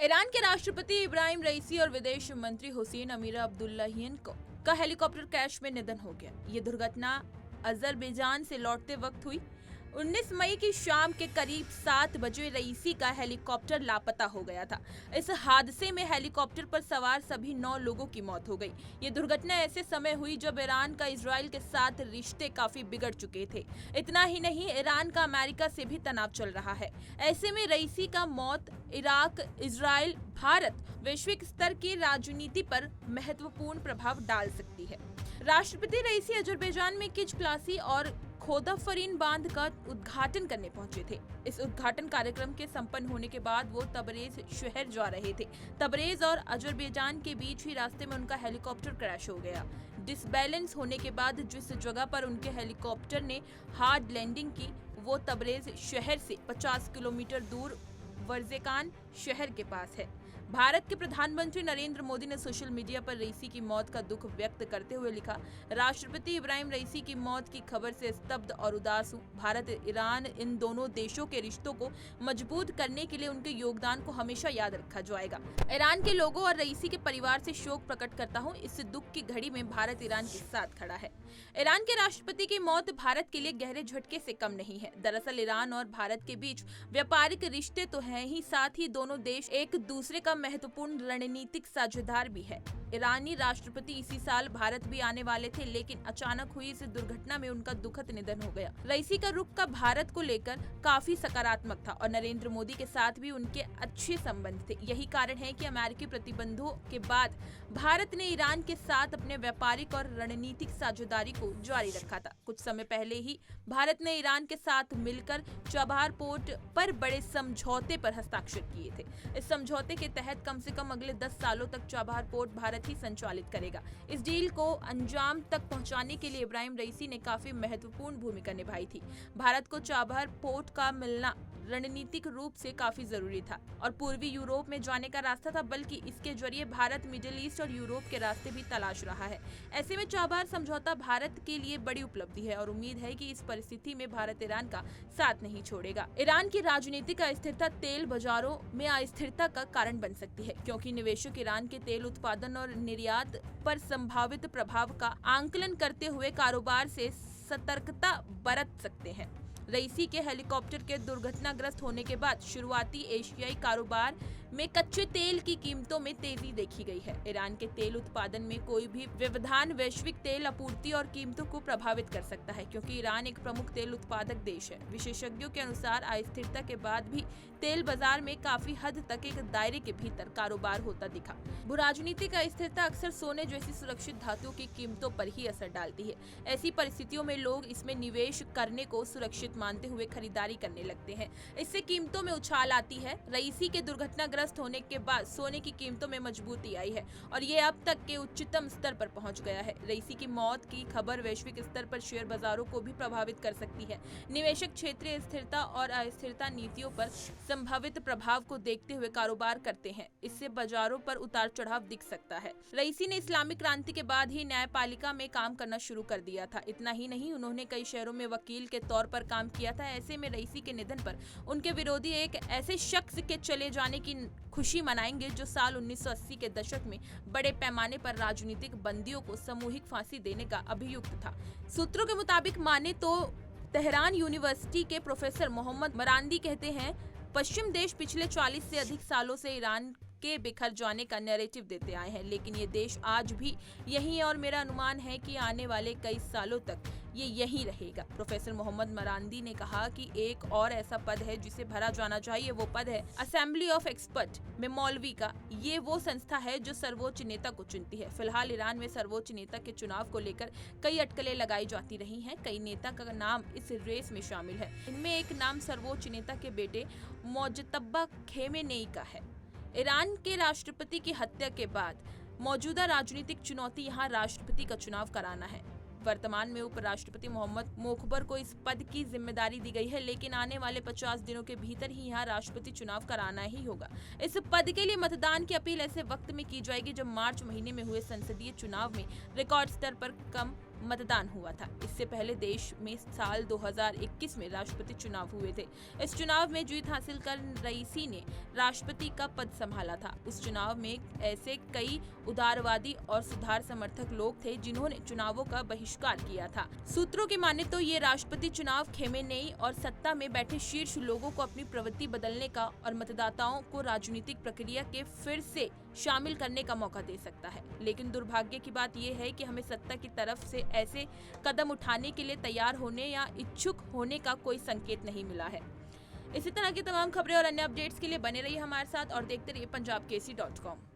Iran के राष्ट्रपति इब्राहिम रईसी और विदेश मंत्री हुसैन अमीर अब्दुल्लाहियन का हेलीकॉप्टर क्रैश में निधन हो गया। ये दुर्घटना अजरबैजान से लौटते वक्त हुई। 19 मई की शाम के करीब 7 बजे रईसी का हेलीकॉप्टर लापता हो गया था। इस हादसे में हेलीकॉप्टर पर सवार सभी 9 लोगों की मौत हो गई। ये दुर्घटना ऐसे समय हुई जब ईरान का इजराइल के साथ रिश्ते काफी बिगड़ चुके थे। इतना ही नहीं, ईरान का अमेरिका से भी तनाव चल रहा है। ऐसे में रईसी का मौत इराक, इजराइल, भारत वैश्विक स्तर की राजनीति पर महत्वपूर्ण प्रभाव डाल सकती है। राष्ट्रपति रईसी अजरबैजान में किच क्लासी और खोदाफरीन बांध का उद्घाटन करने पहुंचे थे। इस उद्घाटन कार्यक्रम के संपन्न होने के बाद वो तबरेज शहर जा रहे थे। तबरेज और अजरबैजान के बीच ही रास्ते में उनका हेलीकॉप्टर क्रैश हो गया। डिसबैलेंस होने के बाद जिस जगह पर उनके हेलीकॉप्टर ने हार्ड लैंडिंग की, वो तबरेज शहर से 50 किलोमीटर दूर वर्जेकान शहर के पास है। भारत के प्रधानमंत्री नरेंद्र मोदी ने सोशल मीडिया पर रईसी की मौत का दुख व्यक्त करते हुए लिखा, राष्ट्रपति इब्राहिम रईसी की मौत की खबर से स्तब्ध और उदास हूं। भारत ईरान इन दोनों देशों के रिश्तों को मजबूत करने के लिए उनके योगदान को हमेशा याद रखा जाएगा। ईरान के लोगों और रईसी के परिवार से शोक प्रकट करता हूं। इस दुख की घड़ी में भारत ईरान के साथ खड़ा है। ईरान के राष्ट्रपति की मौत भारत के लिए गहरे झटके से कम नहीं है। दरअसल ईरान और भारत के बीच व्यापारिक रिश्ते तो हैं ही, साथ ही दोनों देश एक दूसरे का महत्वपूर्ण रणनीतिक साझेदार भी है। ईरानी राष्ट्रपति इसी साल भारत भी आने वाले थे, लेकिन अचानक हुई इस दुर्घटना में उनका दुखद निधन हो गया। रईसी का रुख का भारत को लेकर काफी सकारात्मक था और नरेंद्र मोदी के साथ भी उनके अच्छे संबंध थे। यही कारण है कि अमेरिकी प्रतिबंधों के बाद भारत ने ईरान के साथ अपने व्यापारिक और रणनीतिक साझेदारी को जारी रखा था। कुछ समय पहले ही भारत ने ईरान के साथ मिलकर चाबहार पोर्ट पर बड़े समझौते पर हस्ताक्षर किए थे। इस समझौते के तहत कम से कम अगले 10 सालों तक चाबहार पोर्ट भारत ही संचालित करेगा। इस डील को अंजाम तक पहुंचाने के लिए इब्राहिम रईसी ने काफी महत्वपूर्ण भूमिका निभाई थी। भारत को चाबहार पोर्ट का मिलना रणनीतिक रूप से काफी जरूरी था और पूर्वी यूरोप में जाने का रास्ता था, बल्कि इसके जरिए भारत मिडिल ईस्ट और यूरोप के रास्ते भी तलाश रहा है। ऐसे में चाबहार समझौता भारत के लिए बड़ी उपलब्धि है और उम्मीद है कि इस परिस्थिति में भारत ईरान का साथ नहीं छोड़ेगा। ईरान की राजनीतिक अस्थिरता तेल बाजारों में अस्थिरता का कारण बन सकती है, क्योंकि निवेशक ईरान के तेल उत्पादन और निर्यात पर संभावित प्रभाव का आंकलन करते हुए कारोबार से सतर्कता बरत सकते हैं। रईसी के हेलीकॉप्टर के दुर्घटनाग्रस्त होने के बाद शुरुआती एशियाई कारोबार में कच्चे तेल की कीमतों में तेजी देखी गई है। ईरान के तेल उत्पादन में कोई भी व्यवधान वैश्विक तेल आपूर्ति और कीमतों को प्रभावित कर सकता है, क्योंकि ईरान एक प्रमुख तेल उत्पादक देश है। विशेषज्ञों के अनुसार अस्थिरता के बाद भी तेल बाजार में काफी हद तक एक दायरे के भीतर कारोबार होता दिखा। भूराजनीतिक अस्थिरता अक्सर सोने जैसी सुरक्षित धातुओं की कीमतों पर ही असर डालती है। ऐसी परिस्थितियों में लोग इसमें निवेश करने को सुरक्षित मानते हुए खरीदारी करने लगते हैं। इससे कीमतों में उछाल आती है। रईसी के दुर्घटनाग्रस्त होने के बाद सोने की कीमतों में मजबूती आई है और ये अब तक के उच्चतम स्तर पर पहुंच गया है। रईसी की मौत की खबर वैश्विक स्तर पर शेयर बाजारों को भी प्रभावित कर सकती है। निवेशक क्षेत्रीय स्थिरता और अस्थिरता नीतियों पर संभावित प्रभाव को देखते हुए कारोबार करते हैं। इससे बाजारों पर उतार चढ़ाव दिख सकता है। रईसी ने इस्लामिक क्रांति के बाद ही न्यायपालिका में काम करना शुरू कर दिया था। इतना ही नहीं, उन्होंने कई शहरों में वकील के तौर पर काम किया था। ऐसे में रईसी के निधन पर उनके विरोधी एक ऐसे शख्स के चले जाने की खुशी मनाएंगे जो साल 1980 के दशक में बड़े पैमाने पर राजनीतिक बंदियों को सामूहिक फांसी देने का अभियुक्त था। सूत्रों के मुताबिक माने तो तेहरान यूनिवर्सिटी के प्रोफेसर मोहम्मद मरांदी कहते हैं, पश्चिम देश पिछले 40 से अधिक सालों से ईरान के बिखर जाने का नैरेटिव देते आए हैं, लेकिन ये देश आज भी यही है और मेरा अनुमान है कि आने वाले कई सालों तक ये यही रहेगा। प्रोफेसर मोहम्मद मरांदी ने कहा कि एक और ऐसा पद है जिसे भरा जाना चाहिए, वो पद है असेंबली ऑफ एक्सपर्ट में मौलवी का। ये वो संस्था है जो सर्वोच्च नेता को चुनती है। फिलहाल ईरान में सर्वोच्च नेता के चुनाव को लेकर कई अटकलें लगाई जाती रही हैं। कई नेता का नाम इस रेस में शामिल है। इनमें एक नाम सर्वोच्च नेता के बेटे मोज्तबा खेमेनेई का है। ईरान के राष्ट्रपति की हत्या के बाद मौजूदा राजनीतिक चुनौती यहाँ राष्ट्रपति का चुनाव कराना है। वर्तमान में उपराष्ट्रपति मोहम्मद मोखबर को इस पद की जिम्मेदारी दी गई है, लेकिन आने वाले 50 दिनों के भीतर ही यहाँ राष्ट्रपति चुनाव कराना ही होगा। इस पद के लिए मतदान की अपील ऐसे वक्त में की जाएगी जब मार्च महीने में हुए संसदीय चुनाव में रिकॉर्ड स्तर पर कम मतदान हुआ था। इससे पहले देश में साल 2021 में राष्ट्रपति चुनाव हुए थे। इस चुनाव में जीत हासिल कर रईसी ने राष्ट्रपति का पद संभाला था। उस चुनाव में ऐसे कई उदारवादी और सुधार समर्थक लोग थे जिन्होंने चुनावों का बहिष्कार किया था। सूत्रों की माने तो ये राष्ट्रपति चुनाव खेमेनेई और सत्ता में बैठे शीर्ष लोगों को अपनी प्रवृत्ति बदलने का और मतदाताओं को राजनीतिक प्रक्रिया के फिर से शामिल करने का मौका दे सकता है। लेकिन दुर्भाग्य की बात यह है कि हमें सत्ता की तरफ से ऐसे कदम उठाने के लिए तैयार होने या इच्छुक होने का कोई संकेत नहीं मिला है। इसी तरह की तमाम खबरें और अन्य अपडेट्स के लिए बने रहिए हमारे साथ और देखते रहिए punjabkesi.com।